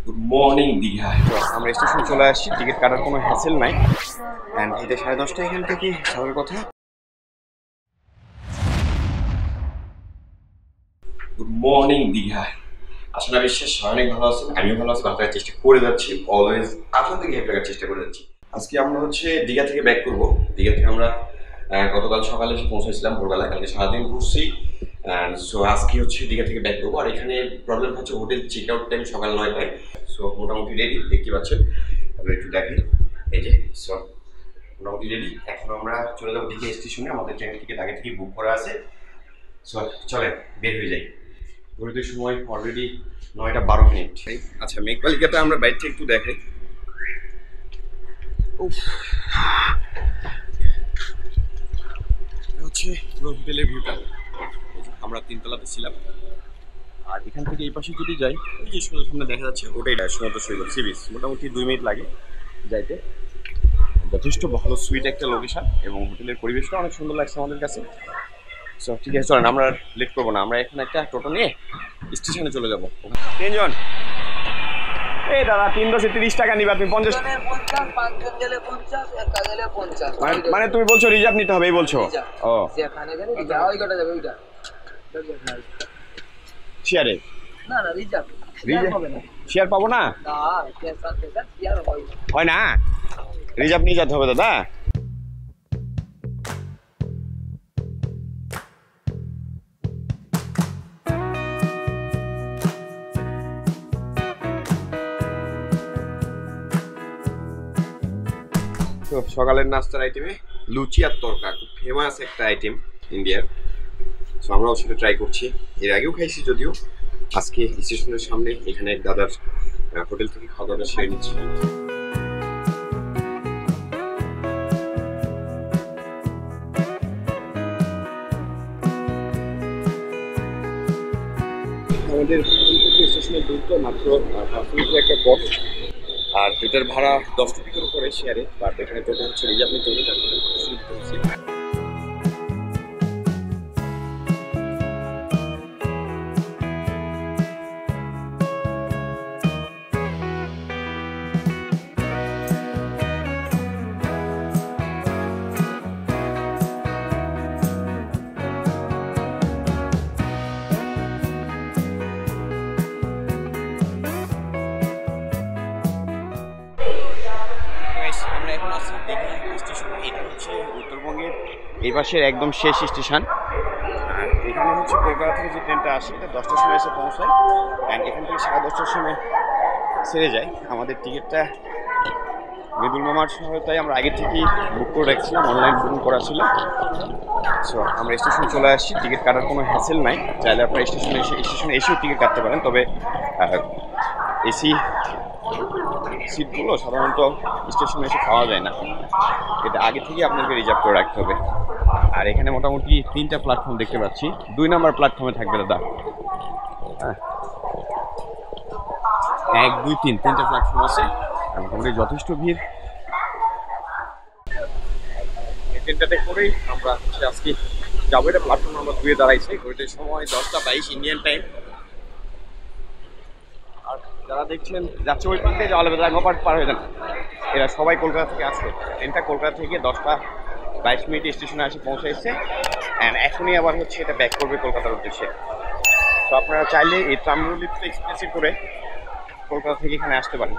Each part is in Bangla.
গুড মর্নিং দীঘায়। তো আমরা স্টেশনে চলে আসছি, টিকিট কাটার কোনো হ্যাসেল নাই। অ্যান্ড এটা 10:30 এখান থেকে যাওয়ার কথা। গুড মর্নিং দীঘায়। আসলে বিশ্বাস অনেক ভালো আছে, আমিও ভালো আছি, ভালো থাকার চেষ্টা করে যাচ্ছি। অলওয়েজ আপনাদের হেল্প রাখার চেষ্টা করে যাচ্ছি। আজকে আমরা দীঘা থেকে ব্যাক করবো। দীঘা থেকে আমরা গতকাল সকালে এসে পৌঁছেছিলাম ভোরবেলা, কালকে সারাদিন ঘুরছি। সো আজকে দীঘা থেকে ব্যাক করবো। আর এখানে প্রবলেম হচ্ছে হোটেল চেক আউট টাইম সকাল 9টায়। সো মোটামুটি রেডি, দেখতে পাচ্ছেন। আমরা একটু দেখেন, এই যে সো মোটামুটি রেডি। এখন আমরা চলে যাবো দীঘা স্টেশনে। আমাদের ট্রেনের টিকিট আগে থেকেই বুক করা আছে। সো চলেন বের হয়ে যাই। ঘুরতে সময় অলরেডি 9:12। আচ্ছা, মেঘবালিকাটা আমরা বাইরে থেকে একটু দেখাই। পুরো হোটেলের ভিউটা। আমরা 3তলাতে ছিলাম। আর এখান থেকে এই পাশে যদি যাই, এই যে সামনে দেখা যাচ্ছে ওটাই সমুদ্র সৈকত, সি বিচ। মোটামুটি 2 মিনিট লাগে যাইতে। যথেষ্ট ভালো সুইট একটা লোকেশন এবং হোটেলের পরিবেশটা অনেক সুন্দর লাগছে আমাদের কাছে। সো ঠিক আছে, চলেন আমরা লেট করবো না। আমরা এখানে একটা টোটো নিয়ে স্টেশনে চলে যাবো। 3 জন। এই দাদা 330 টাকা নিবা তুমি? 50 মানে তুমি বলছো রিজার্ভ নিতে হবে, এই বলছো? ও শেয়ারে না না রিজার্ভ হবে না। শেয়ার পাবো না? হয় না, রিজার্ভ নিয়ে যেতে হবে দাদা। তো সকালের নাস্তার আইটেমে লুচি আর তরকা, খুব ফেমাস একটা আইটেম ইন্ডিয়ার। সো আমরাও সেটা ট্রাই করছি। এর আগেও খাইছি যদিও। আজকে স্টেশনের সামনে এখানে এক দাদার হোটেল থেকে খাওয়া দাওয়াটা সেরে নিচ্ছি। আমাদের স্টেশনের দূরত্ব মাত্র 5 মিনিটের একটা পথ। আর এটার ভাড়া 10 টাকা করে পড়ে শেয়ারে, বাট এখানে টোটো রিজার্ভ নিতে হবে, তার জন্য সুবিধা হচ্ছে। আমরা এখন আছি দীঘা স্টেশনে। এটা উত্তরবঙ্গের এই পাশের একদম শেষ স্টেশন। আর এখানে কলকাতা থেকে যে ট্রেনটা আসে এটা 10টার সময় এসে পৌঁছায়। অ্যান্ড এখান থেকে 10:30টার সময় ছেড়ে যায়। আমাদের টিকিটটা মৃদুল মামার সহায়তায় আমরা আগে থেকেই বুক করে রাখছিলাম, অনলাইন বুকিং করা ছিল। সো আমরা স্টেশনে চলে আসছি, টিকিট কাটার কোনো হ্যাসেল নাই। চাইলে আপনারা স্টেশনে এসেও টিকিট কাটতে পারেন। তবে এসি সিটগুলো সাধারণত স্টেশনে এসে পাওয়া যায় না, এটা আগে থেকে আপনাকে রিজার্ভ করে রাখতে হবে। আর এখানে মোটামুটি 3টা প্ল্যাটফর্ম দেখতে পাচ্ছি। 2 নম্বর প্ল্যাটফর্মে থাকবে দাদা। হ্যাঁ, 1, 2, 3 প্ল্যাটফর্ম আছে। মোটামুটি যথেষ্ট ভিড়। এই ট্রেনটাতে করেই আমরা আজকে যাবো। এটা প্ল্যাটফর্ম নাম্বার 2-এ দাঁড়াইছে। ঘড়িতে সময় 10:22 ইন্ডিয়ান টাইম। আর যারা দেখছেন যাচ্ছে ওই পার্কে, যাওয়া লাগবে তারা পার হয়ে যান। এরা সবাই কলকাতা থেকে আসছে। ট্রেনটা কলকাতা থেকে 10:22 স্টেশনে এসে পৌঁছাইছে। অ্যান্ড এখনই আবার এটা ব্যাক করবে কলকাতার উদ্দেশ্যে। তো আপনারা চাইলে এই তাম্রলিপ্ত এক্সপ্রেসে করে কলকাতা থেকে এখানে আসতে পারেন।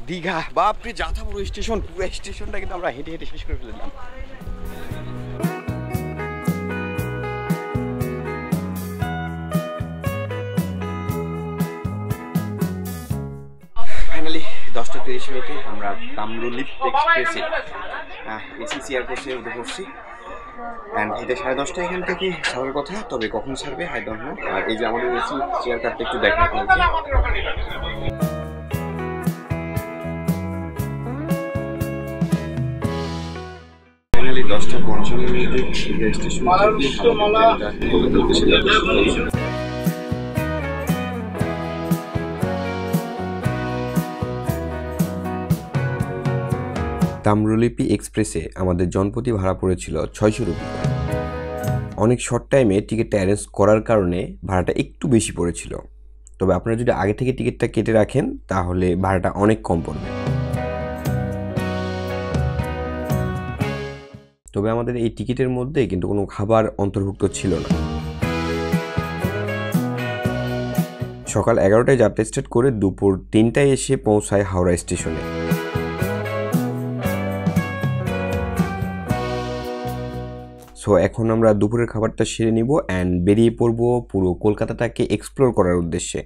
দীঘা বাপরে, যাতা বড় স্টেশন। পুরো স্টেশনটা কিন্তু আমরা হেঁটে হেঁটে শেষ করে ফেললাম। ফাইনালি 10:30 আমরা তাম্রলিপ্ত এক্সপ্রেসে এসিসি এয়ারপোর্টে উঠে পড়ছি। অ্যান্ড এটা 10:30 এখান থেকে ছাড়ার কথা, তবে কখন ছাড়বে আই ডোন্ট নো। আর এই যে আমাদের এসি চেয়ার কার্ডটা একটু দেখা আপনাকে। ফাইনালি 10:55 স্টেশন তাম্রলিপি এক্সপ্রেসে আমাদের জনপ্রতি ভাড়া পড়েছিল 600 রুপি। অনেক শর্ট টাইমে টিকিটটা অ্যারেঞ্জ করার কারণে ভাড়াটা একটু বেশি পড়েছিল। তবে আপনারা যদি আগে থেকে টিকিটটা কেটে রাখেন তাহলে ভাড়াটা অনেক কম পড়বে। তবে আমাদের এই টিকিটের মধ্যে কিন্তু কোনো খাবার অন্তর্ভুক্ত ছিল না। সকাল 11টায় যাত্রা স্টার্ট করে দুপুর 3টায় এসে পৌঁছায় হাওড়া স্টেশনে। সো এখন আমরা দুপুরের খাবারটা সেরে নিব অ্যান্ড বেরিয়ে পড়ব পুরো কলকাতাটাকে এক্সপ্লোর করার উদ্দেশ্যে।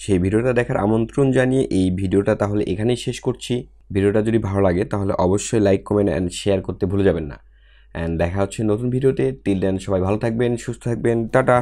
সেই ভিডিওটা দেখার আমন্ত্রণ জানিয়ে এই ভিডিওটা তাহলে এখানেই শেষ করছি। ভিডিওটা যদি ভালো লাগে তাহলে অবশ্যই লাইক, কমেন্ট অ্যান্ড শেয়ার করতে ভুলে যাবেন না। অ্যান্ড দেখা হচ্ছে নতুন ভিডিওতে। টিল দেন সবাই ভালো থাকবেন, সুস্থ থাকবেন, টাটা।